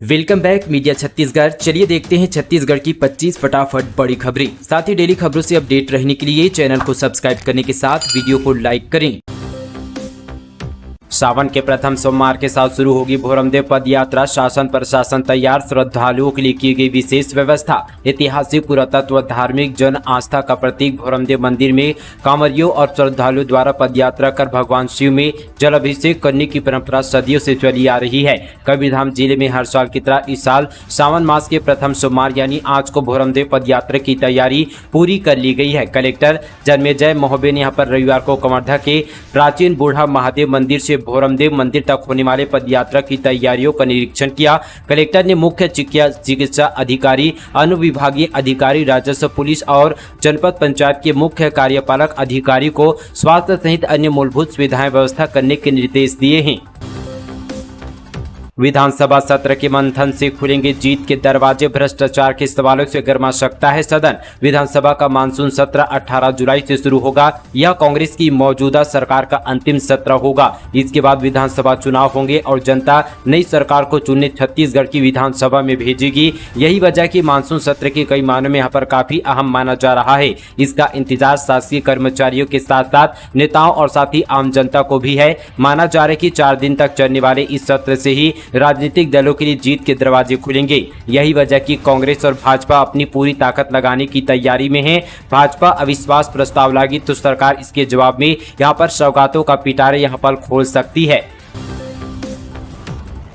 Welcome back media Chhattisgarh. चलिए देखते हैं छत्तीसगढ़ की 25 फटाफट बड़ी खबरें। साथ ही डेली खबरों से अपडेट रहने के लिए चैनल को सब्सक्राइब करने के साथ वीडियो को लाइक करें। सावन के प्रथम सोमवार के साथ शुरू होगी भोरमदेव पद यात्रा। शासन प्रशासन तैयार, श्रद्धालुओं के लिए की गई विशेष व्यवस्था। ऐतिहासिक पुरातत्व व धार्मिक जन आस्था का प्रतीक भोरमदेव मंदिर में कांवरियों और श्रद्धालुओं द्वारा पद यात्रा कर भगवान शिव में जल अभिषेक करने की परंपरा सदियों से चली आ रही है। कबीरधाम जिले में हर साल की तरह इस साल सावन मास के प्रथम सोमवार यानी आज को भोरमदेव पद यात्रा की तैयारी पूरी कर ली गई है। कलेक्टर जन्मेजय मोहबे ने यहाँ पर रविवार को कवर्धा के प्राचीन बूढ़ा महादेव मंदिर से भोरमदेव मंदिर तक होने वाले पदयात्रा की तैयारियों का निरीक्षण किया। कलेक्टर ने मुख्य चिकित्सा अधिकारी, अनुविभागीय अधिकारी, राजस्व, पुलिस और जनपद पंचायत के मुख्य कार्यपालक अधिकारी को स्वास्थ्य सहित अन्य मूलभूत सुविधाएं व्यवस्था करने के निर्देश दिए हैं। विधानसभा सत्र के मंथन से खुलेंगे जीत के दरवाजे। भ्रष्टाचार के सवालों से गर्मा सकता है सदन। विधानसभा का मानसून सत्र 18 जुलाई से शुरू होगा। यह कांग्रेस की मौजूदा सरकार का अंतिम सत्र होगा। इसके बाद विधानसभा चुनाव होंगे और जनता नई सरकार को चुनने छत्तीसगढ़ की विधानसभा में भेजेगी। यही वजह कि मानसून सत्र के कई मायनों में यहाँ पर काफी अहम माना जा रहा है। इसका इंतजार शासकीय कर्मचारियों के साथ साथ नेताओं और साथ ही आम जनता को भी है। माना जा रहा है कि 4 दिन तक चलने वाले इस सत्र से ही राजनीतिक दलों के लिए जीत के दरवाजे खुलेंगे। यही वजह कि कांग्रेस और भाजपा अपनी पूरी ताकत लगाने की तैयारी में है। भाजपा अविश्वास प्रस्ताव लागी तो सरकार इसके जवाब में यहां पर सौगातों का पिटारे यहां पर खोल सकती है।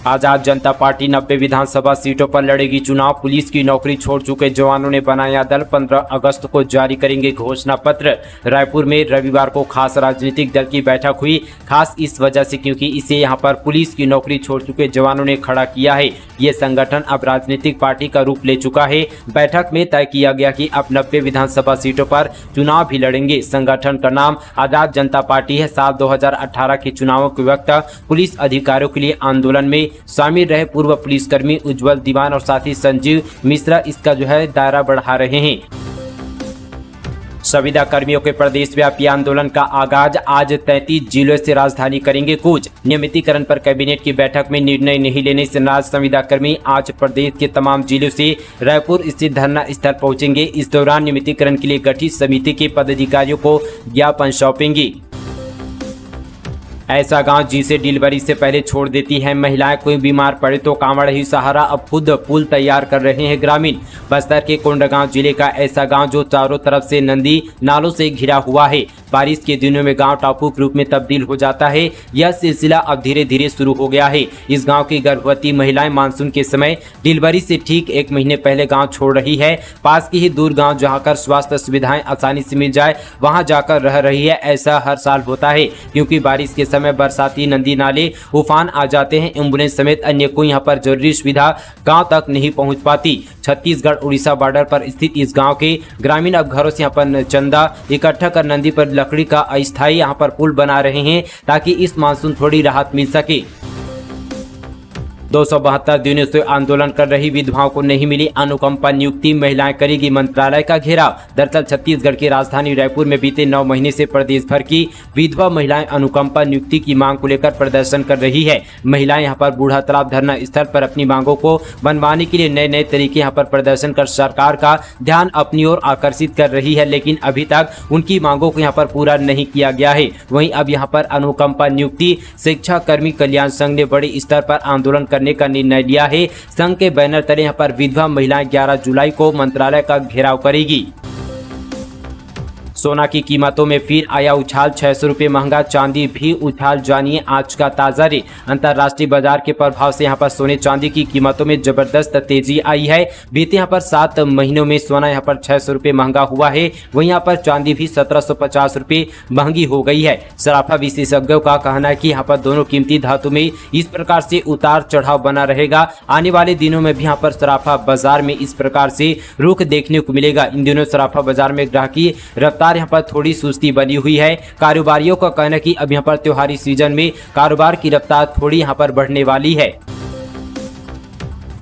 आजाद जनता पार्टी 90 विधानसभा सीटों पर लड़ेगी चुनाव। पुलिस की नौकरी छोड़ चुके जवानों ने बनाया दल। 15 अगस्त को जारी करेंगे घोषणा पत्र। रायपुर में रविवार को खास राजनीतिक दल की बैठक हुई। खास इस वजह से क्योंकि इसे यहां पर पुलिस की नौकरी छोड़ चुके जवानों ने खड़ा किया है। ये संगठन अब राजनीतिक पार्टी का रूप ले चुका है। बैठक में तय किया गया कि अब 90 विधानसभा सीटों पर चुनाव भी लड़ेंगे। संगठन का नाम आजाद जनता पार्टी है। साल 2018 के चुनावों के वक्त पुलिस अधिकारियों के लिए आंदोलन में शामिल रहे पूर्व पुलिसकर्मी उज्जवल दीवान और साथी संजीव मिश्रा इसका दायरा बढ़ा रहे हैं। संविदा कर्मियों के प्रदेश व्यापी आंदोलन का आगाज। आज 33 जिलों से राजधानी करेंगे कूच। नियमितीकरण पर कैबिनेट की बैठक में निर्णय नहीं लेने से नाराज संविदा कर्मी आज प्रदेश के तमाम जिलों से रायपुर स्थित धरना स्थल पहुंचेंगे। इस दौरान नियमितीकरण के लिए गठित समिति के पदाधिकारियों को ज्ञापन सौंपेंगे। ऐसा गांव जिसे डिलीवरी से पहले छोड़ देती है महिलाएं। कोई बीमार पड़े तो कांवड़ ही सहारा। अब खुद पुल तैयार कर रहे हैं ग्रामीण। बस्तर के कोंडागांव जिले का ऐसा गांव जो चारों तरफ से नदी नालों से घिरा हुआ है। बारिश के दिनों में गांव टापू के रूप में तब्दील हो जाता है। यह सिलसिला अब धीरे धीरे शुरू हो गया है। इस गांव की गर्भवती महिलाएं मानसून के समय डिलीवरी से ठीक 1 महीने पहले गांव छोड़ रही है। पास के ही दूर गांव जहां कर स्वास्थ्य सुविधाएं आसानी से मिल जाए वहां जाकर रह रही है। ऐसा हर साल होता है क्योंकि बारिश के समय बरसाती नदी नाले उफान आ जाते हैं। एम्बुलेंस समेत अन्य कोई यहाँ पर जरूरी सुविधा गांव तक नहीं पहुंच पाती। छत्तीसगढ़ उड़ीसा बॉर्डर पर स्थित इस गांव के ग्रामीण अब घरों से यहाँ पर चंदा इकट्ठा कर नदी पर लकड़ी का अस्थायी यहाँ पर पुल बना रहे हैं ताकि इस मानसून थोड़ी राहत मिल सके। 272 दिनों से आंदोलन कर रही विधवाओं को नहीं मिली अनुकंपा नियुक्ति। महिलाएं करेगी मंत्रालय का घेराव। दरअसल छत्तीसगढ़ की राजधानी रायपुर में बीते 9 महीने से प्रदेश भर की विधवा महिलाएं अनुकंपा नियुक्ति की मांग को लेकर प्रदर्शन कर रही है। महिलाएं यहां पर बूढ़ा तालाब धरना स्थल पर अपनी मांगों को मनवाने के लिए नए नए तरीके यहां पर प्रदर्शन कर सरकार का ध्यान अपनी ओर आकर्षित कर रही है, लेकिन अभी तक उनकी मांगों को यहाँ पर पूरा नहीं किया गया है। वहीं अब यहाँ पर अनुकंपा नियुक्ति शिक्षा कर्मी कल्याण संघ ने बड़े स्तर पर आंदोलन करने का निर्णय लिया है। संघ के बैनर तले यहाँ पर विधवा महिलाएं 11 जुलाई को मंत्रालय का घेराव करेगी। सोना की कीमतों में फिर आया उछाल। 600 रुपये महंगा चांदी भी उछाल। जानिए आज का ताजा रेट। अंतर्राष्ट्रीय बाजार के प्रभाव से यहाँ पर सोने चांदी की कीमतों में जबरदस्त तेजी आई है। बीते यहाँ पर 7 महीनों में सोना यहाँ पर 600 रुपये महंगा हुआ है। वहीं यहाँ पर चांदी भी 1750 रुपये महंगी हो गई है। सराफा विशेषज्ञों का कहना है कि यहाँ पर दोनों कीमती धातु में इस प्रकार से उतार चढ़ाव बना रहेगा। आने वाले दिनों में भी यहाँ पर सराफा बाजार में इस प्रकार से रुख देखने को मिलेगा। इन दिनों सराफा बाजार में ग्राहक की रफ्तार यहाँ पर थोड़ी सुस्ती बनी हुई है। कारोबारियों का कहना है कि अब यहाँ पर त्योहारी सीजन में कारोबार की रफ्तार थोड़ी यहाँ पर बढ़ने वाली है।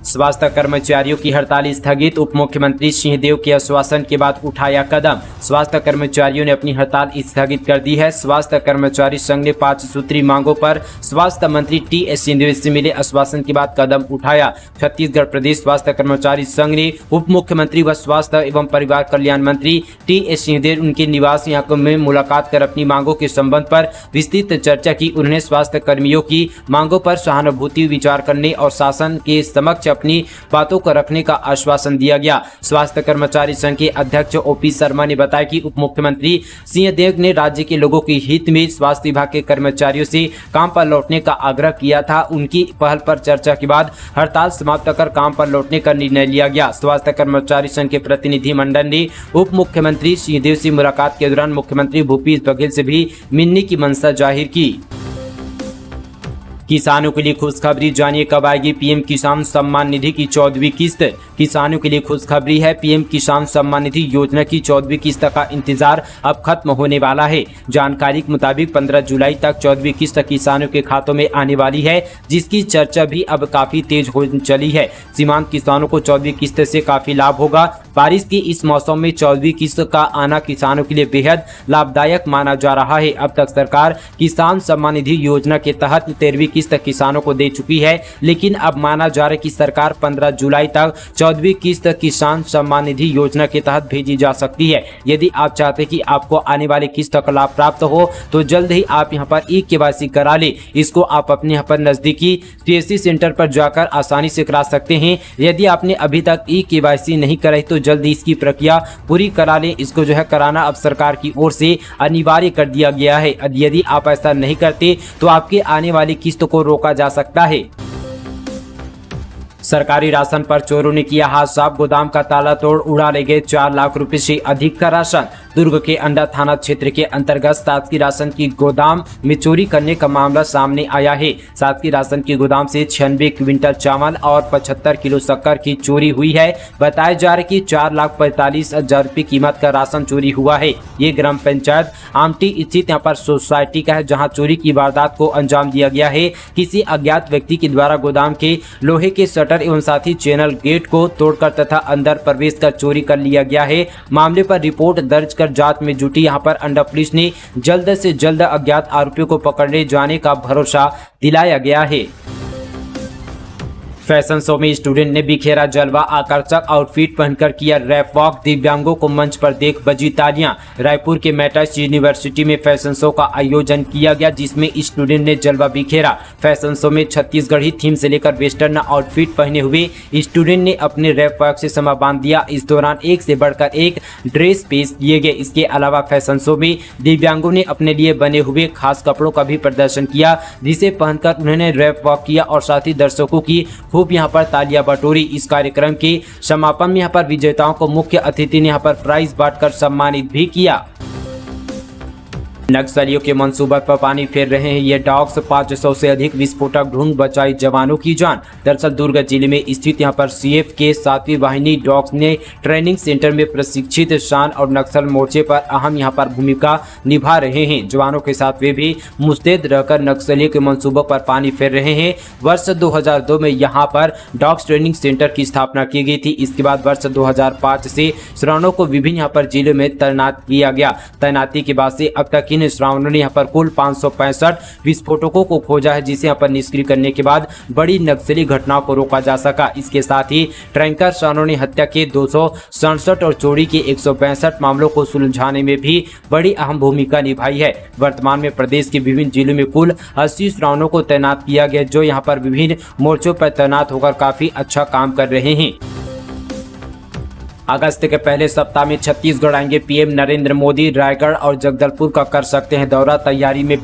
स्वास्थ्य कर्मचारियों की हड़ताल स्थगित, उप मुख्यमंत्री सिंहदेव के आश्वासन के बाद उठाया कदम। स्वास्थ्य कर्मचारियों ने अपनी हड़ताल स्थगित कर दी है। स्वास्थ्य कर्मचारी संघ ने 5 सूत्री मांगों पर स्वास्थ्य मंत्री टी.एस. सिंहदेव से मिले आश्वासन के बाद कदम उठाया। छत्तीसगढ़ प्रदेश स्वास्थ्य कर्मचारी संघ ने उप मुख्यमंत्री व स्वास्थ्य एवं परिवार कल्याण मंत्री टी.एस. सिंहदेव उनके निवास में मुलाकात कर अपनी मांगों के संबंध पर विस्तृत चर्चा की। उन्होंने स्वास्थ्य कर्मियों की मांगों पर सहानुभूति विचार करने और शासन के समक्ष अपनी बातों को रखने का आश्वासन दिया गया। स्वास्थ्य कर्मचारी संघ के अध्यक्ष ओ.पी. शर्मा ने बताया कि उप मुख्यमंत्री सिंहदेव ने राज्य के लोगों के हित में स्वास्थ्य विभाग के कर्मचारियों से काम पर लौटने का आग्रह किया था। उनकी पहल पर चर्चा के बाद हड़ताल समाप्त कर काम पर लौटने का निर्णय लिया गया। स्वास्थ्य कर्मचारी संघ के प्रतिनिधि मंडल ने उप मुख्यमंत्री सिंहदेव से मुलाकात के दौरान मुख्यमंत्री भूपेश बघेल से भी मिलने की मंशा जाहिर की। किसानों के लिए खुशखबरी, जानिए कब आएगी पीएम किसान सम्मान निधि की 14वीं किस्त। किसानों के लिए खुशखबरी है, पीएम किसान सम्मान निधि योजना की 14वीं किस्त का इंतजार अब खत्म होने वाला है। जानकारी के मुताबिक 15 जुलाई तक 14वीं किस्त किसानों के खातों में आने वाली है, जिसकी चर्चा भी अब काफी तेज हो चली है। सीमांत किसानों को 14वीं किस्त से काफी लाभ होगा। बारिश के इस मौसम में 14वीं किस्त का आना किसानों के लिए बेहद लाभदायक माना जा रहा है। अब तक सरकार किसान सम्मान निधि योजना के तहत 13वीं किस्त किसानों को दे चुकी है, लेकिन अब माना जा रहा है कि सरकार 15 जुलाई तक 14वीं किस्त किसान सम्मान निधि योजना के तहत भेजी जा सकती है। यदि आप चाहते हैं कि आपको आने वाली किस्त का लाभ प्राप्त हो तो जल्द ही आप यहां पर ई-केवाईसी करा ले। इसको आप अपने यहाँ पर नजदीकी सीएससी सेंटर पर जाकर आसानी से करा सकते हैं। यदि आपने अभी तक ई-केवाईसी नहीं कराई तो जल्दी इसकी प्रक्रिया पूरी करा लें। इसको जो है कराना अब सरकार की ओर से अनिवार्य कर दिया गया है। यदि आप ऐसा नहीं करते तो आपके आने वाली किस्त को रोका जा सकता है। सरकारी राशन पर चोरों ने किया हाथ साफ, गोदाम का ताला तोड़ उड़ा ले गए 4 लाख रुपए से अधिक का राशन। दुर्ग के अंडा थाना क्षेत्र के अंतर्गत शासकीय राशन की गोदाम में चोरी करने का मामला सामने आया है। शासकीय राशन की गोदाम से 96 क्विंटल चावल और 75 किलो शक्कर की चोरी हुई है। बताया जा रहा है कि 4,45,000 रुपए कीमत का राशन चोरी हुआ है। ये ग्राम पंचायत आमटी स्थित यहाँ पर सोसाइटी का है, जहाँ चोरी की वारदात को अंजाम दिया गया है। किसी अज्ञात व्यक्ति के द्वारा गोदाम के लोहे के शटर एवं साथ ही चैनल गेट को तोड़कर तथा अंदर प्रवेश कर चोरी कर लिया गया है। मामले पर रिपोर्ट दर्ज कर जांच में जुटी यहाँ पर अंडा पुलिस ने जल्द से जल्द अज्ञात आरोपियों को पकड़ने जाने का भरोसा दिलाया गया है। फैशन शो में स्टूडेंट ने बिखेरा जलवा, आकर्षक आउटफिट पहनकर किया रैप वॉक, दिव्यांगों को मंच पर देख बजी तालियां। रायपुर के मैटर्स यूनिवर्सिटी में फैशन शो का आयोजन किया गया, जिसमें स्टूडेंट ने जलवा बिखेरा। फैशन शो में छत्तीसगढ़ी थीम से लेकर वेस्टर्न आउटफिट पहने हुए स्टूडेंट ने अपने रैप वॉक से समा बांध दिया। इस दौरान एक से बढ़कर एक ड्रेस पेश किए गए। इसके अलावा फैशन शो में दिव्यांगों ने अपने लिए बने हुए खास कपड़ों का भी प्रदर्शन किया, जिसे पहनकर उन्होंने रैप वॉक किया और साथ ही दर्शकों की खूब यहाँ पर तालियां बटोरी। इस कार्यक्रम के समापन में यहाँ पर विजेताओं को मुख्य अतिथि ने यहाँ पर प्राइज बांटकर सम्मानित भी किया। नक्सलियों के मंसूबे पर पानी फेर रहे हैं ये डॉग्स, 500 से अधिक विस्फोटक ढूंढ बचाई जवानों की जान। दरअसल दुर्ग जिले में स्थित यहाँ पर सीएफ के 7वीं वाहिनी डॉग्स ने ट्रेनिंग सेंटर में प्रशिक्षित शान और नक्सल मोर्चे पर अहम यहाँ पर भूमिका निभा रहे हैं। जवानों के साथ वे भी मुस्तैद रहकर नक्सलियों के मंसूबों पर पानी फेर रहे हैं। वर्ष 2002 में यहाँ पर डॉग्स ट्रेनिंग सेंटर की स्थापना की गई थी। इसके बाद वर्ष 2005 से श्रावणों को विभिन्न यहाँ पर जिलों में तैनात किया गया। तैनाती के बाद से अब तक श्रावणों ने यहाँ पर कुल 565 विस्फोटकों को खोजा है, जिसे यहाँ पर निष्क्रिय करने के बाद बड़ी नक्सली घटनाओं को रोका जा सका। इसके साथ ही ट्रैंकर श्रावणों ने हत्या के 267 और चोरी के 162 मामलों को सुलझाने में भी बड़ी अहम भूमिका निभाई है। वर्तमान में प्रदेश के विभिन्न जिलों में कुल 80 श्रावणों को तैनात किया गया, जो यहाँ पर विभिन्न मोर्चों पर तैनात होकर काफी अच्छा काम कर रहे हैं। अगस्त के पहले सप्ताह में छत्तीसगढ़ आएंगे पीएम नरेंद्र मोदी। रायगढ़ और जगदलपुर का कर सकते हैं दौरा, तैयारी में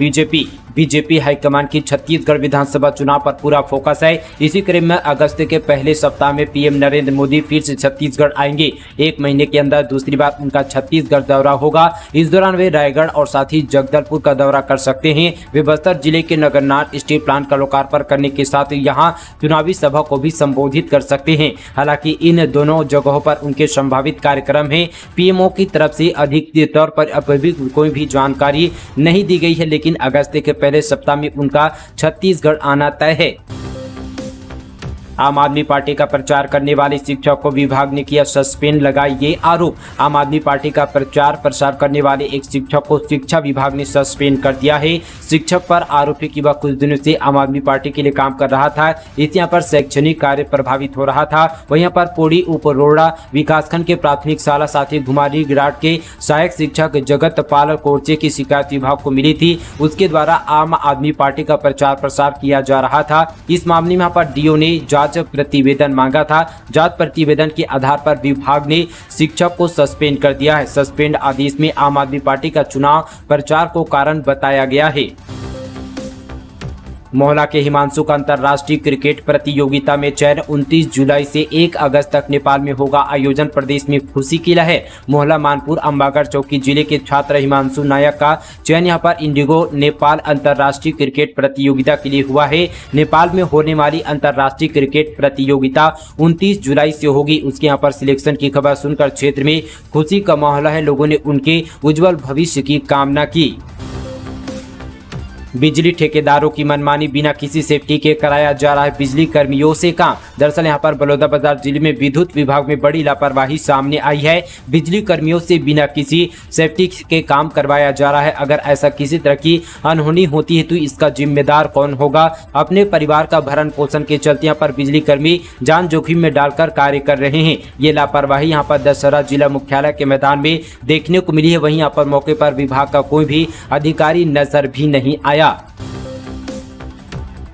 बीजेपी हाईकमान की छत्तीसगढ़ विधानसभा चुनाव पर पूरा फोकस है। इसी क्रम में अगस्त के पहले सप्ताह में पीएम नरेंद्र मोदी फिर से छत्तीसगढ़ आएंगे। 1 महीने के अंदर दूसरी बार उनका छत्तीसगढ़ दौरा होगा। इस दौरान वे रायगढ़ और साथ ही जगदलपुर का दौरा कर सकते हैं। वे बस्तर जिले के नगरनार स्टील प्लांट का लोकार्पण करने के साथ यहाँ चुनावी सभा को भी संबोधित कर सकते हैं। हालांकि इन दोनों जगहों पर उनके संभावित कार्यक्रम है। पीएमओ की तरफ से अधिकृत तौर पर अब भी कोई भी जानकारी नहीं दी गई है, लेकिन अगस्त के पहले सप्ताह में उनका छत्तीसगढ़ आना तय है। आम आदमी पार्टी का प्रचार करने वाले शिक्षक को विभाग ने किया सस्पेंड, लगाया ये आरोप। आम आदमी पार्टी का प्रचार प्रसार करने वाले एक शिक्षक को शिक्षा विभाग ने सस्पेंड कर दिया है। शिक्षक पर आरोप है कि वह कुछ दिनों से आम आदमी पार्टी के लिए काम कर रहा था। इससे यहाँ पर शैक्षणिक कार्य प्रभावित हो रहा था। वहीं यहाँ पर पोड़ी उपरोड़ा विकासखंड के प्राथमिक शाला साथी घुमारी गिराट के सहायक शिक्षक जगत पाल कोर्चे की शिकायत विभाग को मिली थी। उसके द्वारा आम आदमी पार्टी का प्रचार प्रसार किया जा रहा था। इस मामले में यहाँ पर डीओ ने जांच प्रतिवेदन मांगा था। जांच प्रतिवेदन के आधार पर विभाग ने शिक्षक को सस्पेंड कर दिया है। सस्पेंड आदेश में आम आदमी पार्टी का चुनाव प्रचार को कारण बताया गया है। मोहला के हिमांशु का अंतर्राष्ट्रीय क्रिकेट प्रतियोगिता में चयन 29 जुलाई से 1 अगस्त तक नेपाल में होगा आयोजन। प्रदेश में खुशी की लहर। मोहला मानपुर अंबागढ़ चौकी जिले के छात्र हिमांशु नायक का चयन यहां पर इंडिगो नेपाल अंतर्राष्ट्रीय क्रिकेट प्रतियोगिता के लिए हुआ है। नेपाल में होने वाली अंतर्राष्ट्रीय क्रिकेट प्रतियोगिता 29 जुलाई से होगी। उसके यहां पर सिलेक्शन की खबर सुनकर क्षेत्र में खुशी का माहौल है। लोगों ने उनके उज्जवल भविष्य की कामना की। बिजली ठेकेदारों की मनमानी, बिना किसी सेफ्टी के कराया जा रहा है बिजली कर्मियों से काम। दरअसल यहां पर बलौदाबाजार जिले में विद्युत विभाग में बड़ी लापरवाही सामने आई है। बिजली कर्मियों से बिना किसी सेफ्टी के काम करवाया जा रहा है। अगर ऐसा किसी तरह की अनहोनी होती है तो इसका जिम्मेदार कौन होगा? अपने परिवार का भरण पोषण के चलते यहाँ पर बिजली कर्मी जान जोखिम में डालकर कार्य कर रहे हैं। ये लापरवाही यहाँ पर दशहरा जिला मुख्यालय के मैदान में देखने को मिली है। वहीं यहाँ पर मौके पर विभाग का कोई भी अधिकारी नजर भी नहीं आया।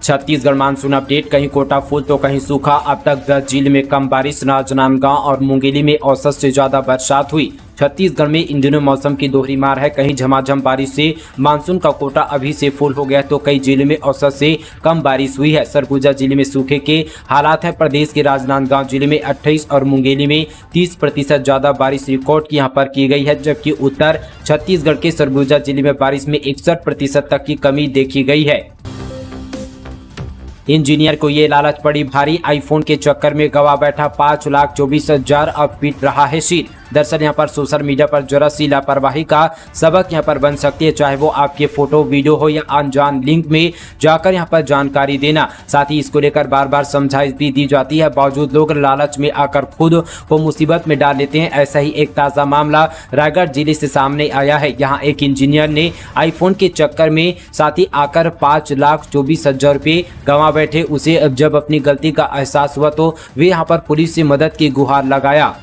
Chhattisgarh monsoon update. कहीं कोटा फूल तो कहीं सूखा। अब तक 10 जिले में कम बारिश। राजनांदगांव और मुंगेली में औसत से ज्यादा बरसात हुई। छत्तीसगढ़ में इन दिनों मौसम की दोहरी मार है। कहीं झमाझम बारिश से मानसून का कोटा अभी से फुल हो गया तो कई जिलों में औसत से कम बारिश हुई है। सरगुजा जिले में सूखे के हालात है। प्रदेश के राजनांदगांव जिले में 28 और मुंगेली में 30% ज्यादा बारिश रिकॉर्ड की यहाँ पर की गई है। जबकि उत्तर छत्तीसगढ़ के सरगुजा जिले में बारिश में 61% तक की कमी देखी गई है। इंजीनियर को ये लालच पड़ी भारी। आईफोन के चक्कर में गवा बैठा 5,24,000 अब पीट रहा है शीट। दरअसल यहाँ पर सोशल मीडिया पर जरा सी लापरवाही का सबक यहाँ पर बन सकती है। चाहे वो आपके फोटो वीडियो हो या अनजान लिंक में जाकर यहाँ पर जानकारी देना। साथ ही इसको लेकर बार बार समझाइश भी दी जाती है। बावजूद लोग लालच में आकर खुद को मुसीबत में डाल लेते हैं। ऐसा ही एक ताज़ा मामला रायगढ़ जिले से सामने आया है। यहाँ एक इंजीनियर ने आईफोन के चक्कर में साथ ही आकर 5,24,000 रुपये गंवा बैठे। उसे जब अपनी गलती का एहसास हुआ तो वे यहाँ पर पुलिस से मदद की गुहार लगाया।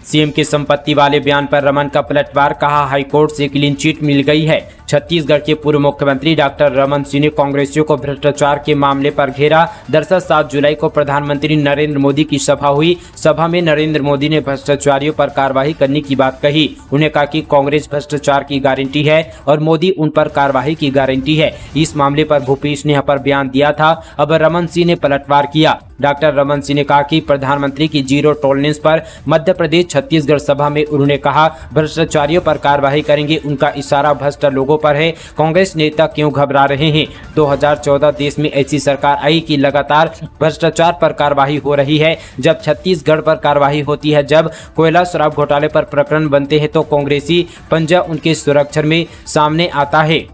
सीएम के संपत्ति वाले बयान पर रमन का पलटवार। कहा हाईकोर्ट से क्लीन चिट मिल गई है। छत्तीसगढ़ के पूर्व मुख्यमंत्री डॉक्टर रमन सिंह ने कांग्रेसियों को भ्रष्टाचार के मामले पर घेरा। दरअसल 7 जुलाई को प्रधानमंत्री नरेंद्र मोदी की सभा हुई। सभा में नरेंद्र मोदी ने भ्रष्टाचारियों पर कार्रवाई करने की बात कही। उन्हें कहा कि कांग्रेस भ्रष्टाचार की गारंटी है और मोदी उन पर कार्रवाई की गारंटी है। इस मामले पर भूपेश ने यहाँ पर बयान दिया था। अब रमन सिंह ने पलटवार किया। डॉक्टर रमन सिंह ने कहा कि प्रधानमंत्री की जीरो टॉलरेंस पर मध्य प्रदेश छत्तीसगढ़ सभा में उन्होंने कहा भ्रष्टाचारियों पर कार्रवाई करेंगे। उनका इशारा भ्रष्ट लोगों पर है। कांग्रेस नेता क्यों घबरा रहे हैं? 2014 देश में ऐसी सरकार आई कि लगातार भ्रष्टाचार पर कार्रवाई हो रही है। जब छत्तीसगढ़ पर कार्रवाई होती है, जब कोयला शराब घोटाले पर प्रकरण बनते हैं तो कांग्रेसी पंजा उनके सुरक्षा में सामने आता है।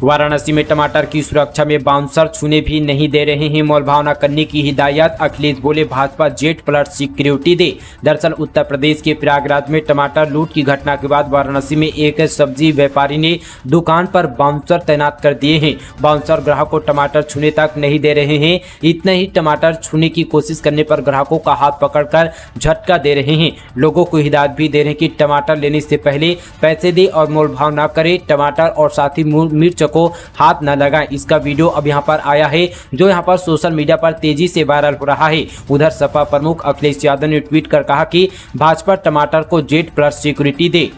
वाराणसी में टमाटर की सुरक्षा में बाउंसर छूने भी नहीं दे रहे हैं। मोल भावना करने की हिदायत। अखिलेश बोले भाजपा जेट प्लस सिक्योरिटी दे। दरअसल उत्तर प्रदेश के प्रयागराज में टमाटर लूट की घटना के बाद वाराणसी में एक सब्जी व्यापारी ने दुकान पर बाउंसर तैनात कर दिए हैं। बाउंसर ग्राहक को टमाटर छूने तक नहीं दे रहे हैं। इतना ही, टमाटर छूने की कोशिश करने पर ग्राहकों का हाथ पकड़कर झटका दे रहे हैं। लोगों को हिदायत भी दे रहे हैं कि टमाटर लेने से पहले पैसे दे और मोल भाव न करे। टमाटर और साथ ही मिर्च को हाथ न लगाएं। इसका वीडियो अब यहां पर आया है जो यहां पर सोशल मीडिया पर तेजी से वायरल हो रहा है। उधर सपा प्रमुख अखिलेश यादव ने ट्वीट कर कहा कि भाजपा टमाटर को जेट प्लस सिक्योरिटी दे।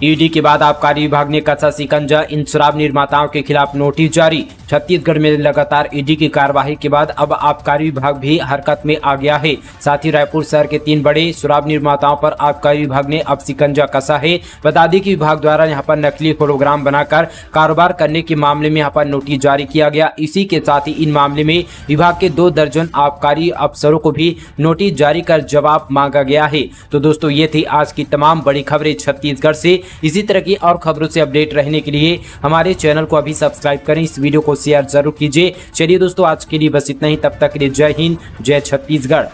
ईडी के बाद आबकारी विभाग ने कसा शिकंजा। इन शराब निर्माताओं के खिलाफ नोटिस जारी। छत्तीसगढ़ में लगातार ईडी की कार्रवाई के बाद अब आबकारी विभाग भी हरकत में आ गया है। साथ ही रायपुर शहर के 3 बड़े शराब निर्माताओं पर आबकारी विभाग ने अब शिकंजा कसा है। बता दें कि विभाग द्वारा यहां पर नकली होलोग्राम बनाकर कारोबार करने के मामले में यहां पर नोटिस जारी किया गया। इसी के साथ ही इन मामले में विभाग के 2 दर्जन आबकारी अफसरों को भी नोटिस जारी कर जवाब मांगा गया है। तो दोस्तों, ये थी आज की तमाम बड़ी खबरें छत्तीसगढ़ से। इसी तरह की और खबरों से अपडेट रहने के लिए हमारे चैनल को अभी सब्सक्राइब करें, इस वीडियो को शेयर जरूर कीजिए। चलिए दोस्तों, आज के लिए बस इतना ही। तब तक के लिए जय हिंद, जय छत्तीसगढ़।